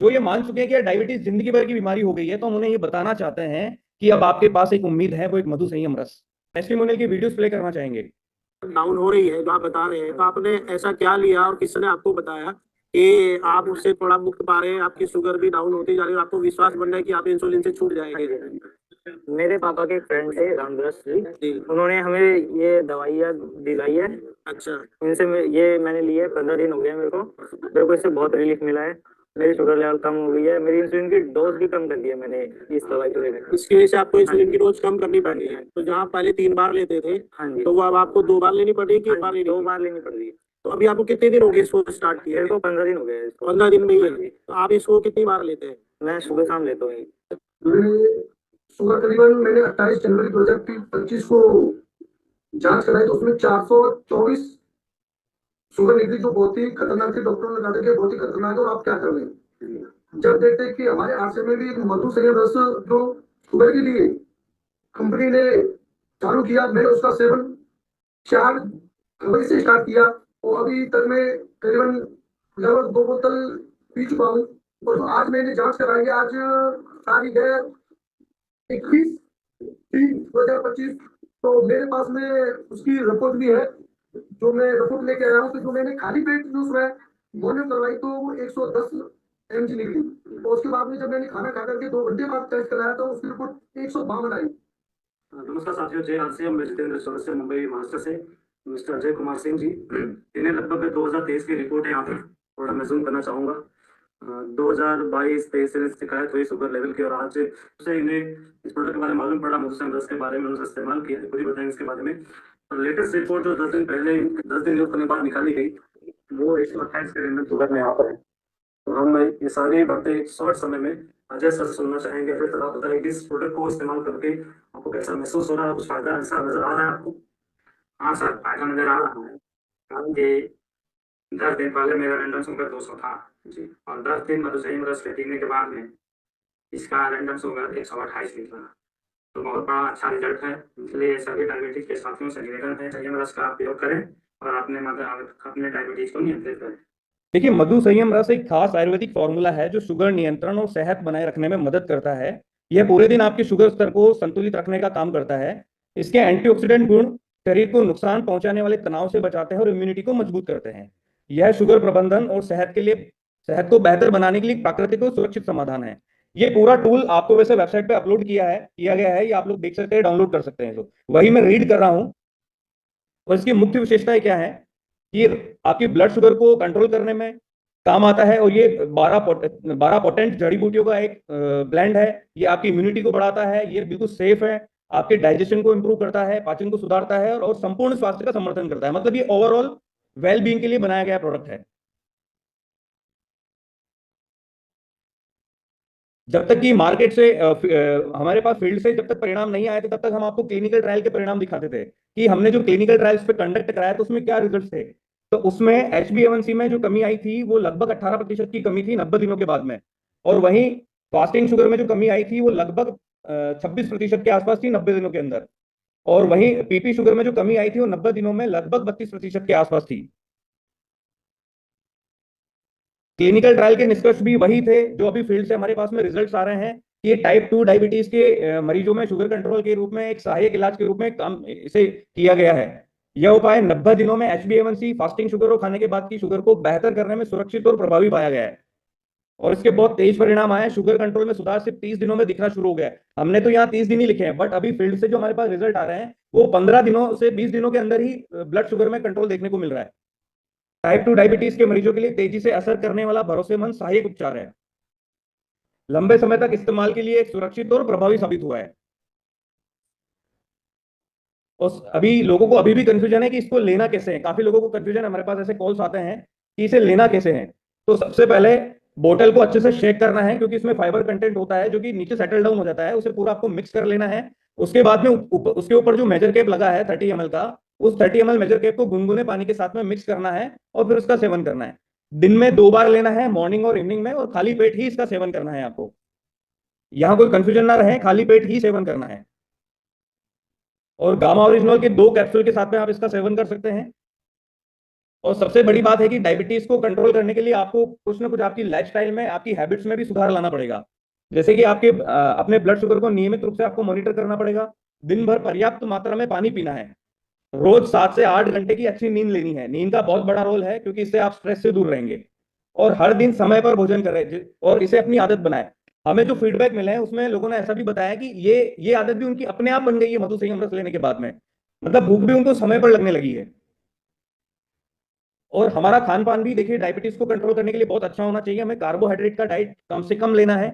जो ये मान चुके हैं कि यार डायबिटीज जिंदगी भर की बीमारी हो गई है, तो हम उन्हें ये बताना चाहते हैं कि अब आपके पास एक उम्मीद है, वो एक मधु संयम रस। टेस्टिमोनियल की वीडियोस प्ले करना चाहेंगे? डाउन हो रही है जो आप बता रहे हैं, तो आपने ऐसा क्या लिया और किसने आपको बताया कि आप उससे थोड़ा मुक्त पा रहे हैं, आपकी शुगर भी डाउन होती जा रही है और आपको विश्वास बन रहा है कि आप इंसुलिन से छूट जाएंगे? मेरे पापा के फ्रेंड थे रामदास जी। जी। उन्होंने हमें ये दवाइयाँ दिलाई है। अच्छा। इनसे ये मैंने लिए 15 दिन हो गया मेरे को इससे बहुत रिलीफ मिला है। मेरी शुगर लेवल कम हो गई है, मेरी इंसुलिन की डोज भी कम कर दी है मैंने इस दवाई को लेकर। इसकी वजह से आपको इंसुलिन की डोज कम करनी पड़ रही है, तो जहाँ पहले 3 बार लेते थे, हाँ जी। तो वो अब आपको 2 बार लेनी पड़ रही है कि एक बार लेनी? 2 बार लेनी पड़ रही है। तो अभी आपको कितने दिन हो गए इसको स्टार्ट किए? मेरे को 15 दिन हो गए इसको। 15 दिन में ही? तो आप इसको कितनी बार लेते हैं? मैं सुबह शाम लेता हूँ। मैंने सुबह करीबन मैंने 28 जनवरी 2025 को जांच कराई, तो उसमें 424 शुगर निकली, जो बहुत ही खतरनाक थी। डॉक्टरों ने कहा था कि बहुत ही खतरनाक है और आप क्या कर रहे हैं। जब देखते हैं कि हमारे आश्रम में भी एक मधु संयम रस जो शुगर के लिए कंपनी ने चालू किया, मैंने उसका सेवन 4 फरवरी से स्टार्ट किया और अभी तक मैं करीबन लगभग 2 बोतल पी चुका हूँ। और आज मैंने जांच कराई है, आज तारीख है 21/3/2025। तो मेरे पास में उसकी रिपोर्ट भी है, जो मैं रिपोर्ट लेके आया हूँ। तो जो मैंने खाली पेट जो उसमें मॉर्निंग करवाई, तो वो 110 mg निकली। तो उसके बाद में जब मैंने खाना खा करके 2 घंटे बाद टेस्ट कराया, तो उसकी रिपोर्ट 152 आई। नमस्कार साथियों, जय हाथ से हम जितेंद्र सदस्य से मुंबई महाराष्ट्र से मिस्टर अजय कुमार सिंह जी। इन्हें लगभग 2023 की रिपोर्ट है यहाँ पर, थोड़ा मैं जूम करना चाहूंगा। 2022-23 से शिकायत हुई शुगर लेवल की, और आज से इन्हें इस प्रोडक्ट के बारे में मालूम पड़ा, मधुसेम रस के बारे में उन्होंने इस्तेमाल किया। पूरी बताएंगे इसके बारे में। लेटेस्ट रिपोर्ट जो 10 दिन पहले 10 दिन यूज करने के बाद निकाली गई, वो 128 के रेंडम शुगर में यहाँ पर है। तो हम ये सारी बातें एक शॉर्ट समय में अजय सर से सुनना चाहेंगे। फिर आप बताएं कि इस प्रोडक्ट को इस्तेमाल करके आपको कैसा महसूस हो रहा है, कुछ फायदा ऐसा नजर आ रहा है आपको? हाँ सर, फायदा नजर आ रहा है। कारण कि 10 दिन पहले मेरा रैंडम शुगर 200 था जी, और 10 दिन मधुसैम रस के पीने के बाद में इसका रैंडम शुगर 128 निकला। तो बहुत बड़ा अच्छा रिजल्ट है। इसलिए सभी डायबिटीज के साथियों से निवेदन है, संयम रस का उपयोग करें और अपने डायबिटीज को नियंत्रित करें। देखिए, मधु संयम रस एक खास आयुर्वेदिक फॉर्मूला है जो शुगर नियंत्रण और सेहत बनाए रखने में मदद करता है। यह पूरे दिन आपके शुगर स्तर को संतुलित रखने का काम करता है। इसके एंटीऑक्सीडेंट गुण शरीर को नुकसान पहुंचाने वाले तनाव से बचाते हैं और इम्यूनिटी को मजबूत करते हैं। यह शुगर प्रबंधन और सेहत को बेहतर बनाने के लिए एक प्राकृतिक और सुरक्षित समाधान है। ये पूरा टूल आपको वैसे वेबसाइट पे अपलोड किया गया है, ये आप लोग देख सकते हैं, डाउनलोड कर सकते हैं। तो वही मैं रीड कर रहा हूँ। और इसकी मुख्य विशेषताएं क्या है? ये आपकी ब्लड शुगर को कंट्रोल करने में काम आता है, और ये 12 पोटेंट जड़ी बूटियों का एक ब्लेंड है। ये आपकी इम्यूनिटी को बढ़ाता है, ये बिल्कुल सेफ है, आपके डाइजेशन को इंप्रूव करता है, पाचन को सुधारता है, और संपूर्ण स्वास्थ्य का समर्थन करता है। मतलब ये ओवरऑल वेल बीइंग के लिए बनाया गया प्रोडक्ट है। जब तक कि मार्केट से हमारे पास फील्ड से जब तक परिणाम नहीं आए थे, तब तक हम आपको क्लिनिकल ट्रायल के परिणाम दिखाते थे कि हमने जो क्लिनिकल ट्रायल्स पे कंडक्ट कराया तो उसमें क्या रिजल्ट थे। तो उसमें HbA1c में जो कमी आई थी वो लगभग 18% की कमी थी 90 दिनों के बाद में। और वहीं फास्टिंग शुगर में जो कमी आई थी वो लगभग 26% के आसपास थी 90 दिनों के अंदर। और वहीं PP शुगर में जो कमी आई थी वो 90 दिनों में लगभग 32% के आसपास थी। क्लिनिकल ट्रायल के निष्कर्ष भी वही थे जो अभी फील्ड से हमारे पास में रिजल्ट्स आ रहे हैं कि ये टाइप 2 डायबिटीज के मरीजों में शुगर कंट्रोल के रूप में एक सहायक इलाज के रूप में काम इसे किया गया है। यह उपाय 90 दिनों में HbA1c, फास्टिंग शुगर और खाने के बाद की शुगर को बेहतर करने में सुरक्षित और प्रभावी पाया गया है। और इसके बहुत तेज परिणाम आए। शुगर कंट्रोल में सुधार सिर्फ 30 दिनों में दिखना शुरू हो गया है। हमने तो यहाँ 30 दिन ही लिखे हैं, बट अभी फील्ड से जो हमारे पास रिजल्ट आ रहे हैं वो 15 दिनों से 20 दिनों के अंदर ही ब्लड शुगर में कंट्रोल देखने को मिल रहा है। टाइप 2 डायबिटीज के मरीजों के लिए तेजी से असर करने वाला भरोसेमंद सहायक उपचार है। लंबे समय तक इस्तेमाल के लिए एक सुरक्षित और प्रभावी साबित हुआ है। और अभी लोगों को अभी भी कंफ्यूजन है कि इसको लेना कैसे है। काफी लोगों को कंफ्यूजन है, हमारे पास ऐसे कॉल्स आते हैं कि इसे लेना कैसे है। तो सबसे पहले बोतल को अच्छे से शेक करना है, क्योंकि इसमें फाइबर कंटेंट होता है जो कि नीचे सेटल डाउन हो जाता है। उसे पूरा आपको मिक्स कर लेना है। उसके बाद में उसके ऊपर जो मेजर केप लगा है 30 ml का, उस 30 ml मेजर केप को गुनगुने पानी के साथ में मिक्स करना है और फिर उसका सेवन करना है। दिन में 2 बार लेना है, मॉर्निंग और इवनिंग में, और खाली पेट ही इसका सेवन करना है आपको। यहाँ कोई कंफ्यूजन ना रहे, खाली पेट ही सेवन करना है। और गामा ओरिजिनल के 2 कैप्सूल के साथ में आप इसका सेवन कर सकते हैं। और सबसे बड़ी बात है कि डायबिटीज को कंट्रोल करने के लिए आपको कुछ ना कुछ आपकी लाइफस्टाइल में, आपकी हैबिट्स में भी सुधार लाना पड़ेगा। जैसे कि आपके अपने ब्लड शुगर को नियमित रूप से आपको मॉनिटर करना पड़ेगा। दिन भर पर्याप्त मात्रा में पानी पीना है। रोज 7 से 8 घंटे की अच्छी नींद लेनी है। नींद का बहुत बड़ा रोल है, क्योंकि इससे आप स्ट्रेस से दूर रहेंगे। और हर दिन समय पर भोजन करें और इसे अपनी आदत बनाए। हमें जो फीडबैक मिले हैं उसमें लोगों ने ऐसा भी बताया कि ये आदत भी उनकी अपने आप बन गई है मधु संयम रस लेने के बाद में। मतलब भूख भी उनको समय पर लगने लगी है। और हमारा खान पान भी देखिए डायबिटीज को कंट्रोल करने के लिए बहुत अच्छा होना चाहिए। हमें कार्बोहाइड्रेट का डाइट कम से कम लेना है।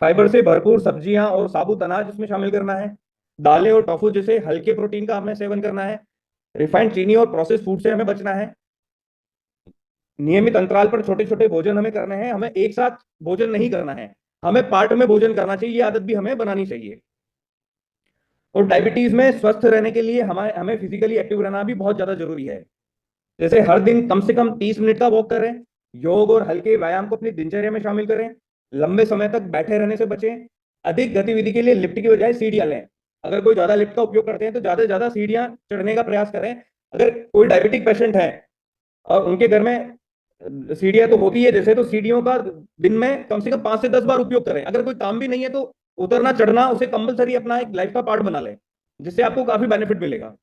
फाइबर से भरपूर सब्जियां और साबुत अनाज इसमें शामिल करना है। दालें और टोफू जैसे हल्के प्रोटीन का हमें सेवन करना है। रिफाइंड चीनी और प्रोसेस फूड से हमें बचना है। नियमित अंतराल पर छोटे छोटे भोजन हमें करने हैं। हमें एक साथ भोजन नहीं करना है, हमें पार्ट में भोजन करना चाहिए। ये आदत भी हमें बनानी चाहिए। और डायबिटीज में स्वस्थ रहने के लिए हमें फिजिकली एक्टिव रहना भी बहुत ज्यादा जरूरी है। जैसे हर दिन कम से कम 30 मिनट का वॉक करें। योग और हल्के व्यायाम को अपनी दिनचर्या में शामिल करें। लंबे समय तक बैठे रहने से बचें। अधिक गतिविधि के लिए लिफ्ट की बजाय सीढ़ियां लें। अगर कोई ज्यादा लिफ्ट का उपयोग करते हैं तो ज्यादा से ज्यादा सीढ़ियां चढ़ने का प्रयास करें। अगर कोई डायबिटिक पेशेंट है और उनके घर में सीढ़ियां तो होती है जैसे, तो सीढ़ियों का दिन में कम से कम 5 से 10 बार उपयोग करें। अगर कोई काम भी नहीं है तो उतरना चढ़ना उसे कंपलसरी अपना एक लाइफ का पार्ट बना लें, जिससे आपको काफी बेनिफिट मिलेगा।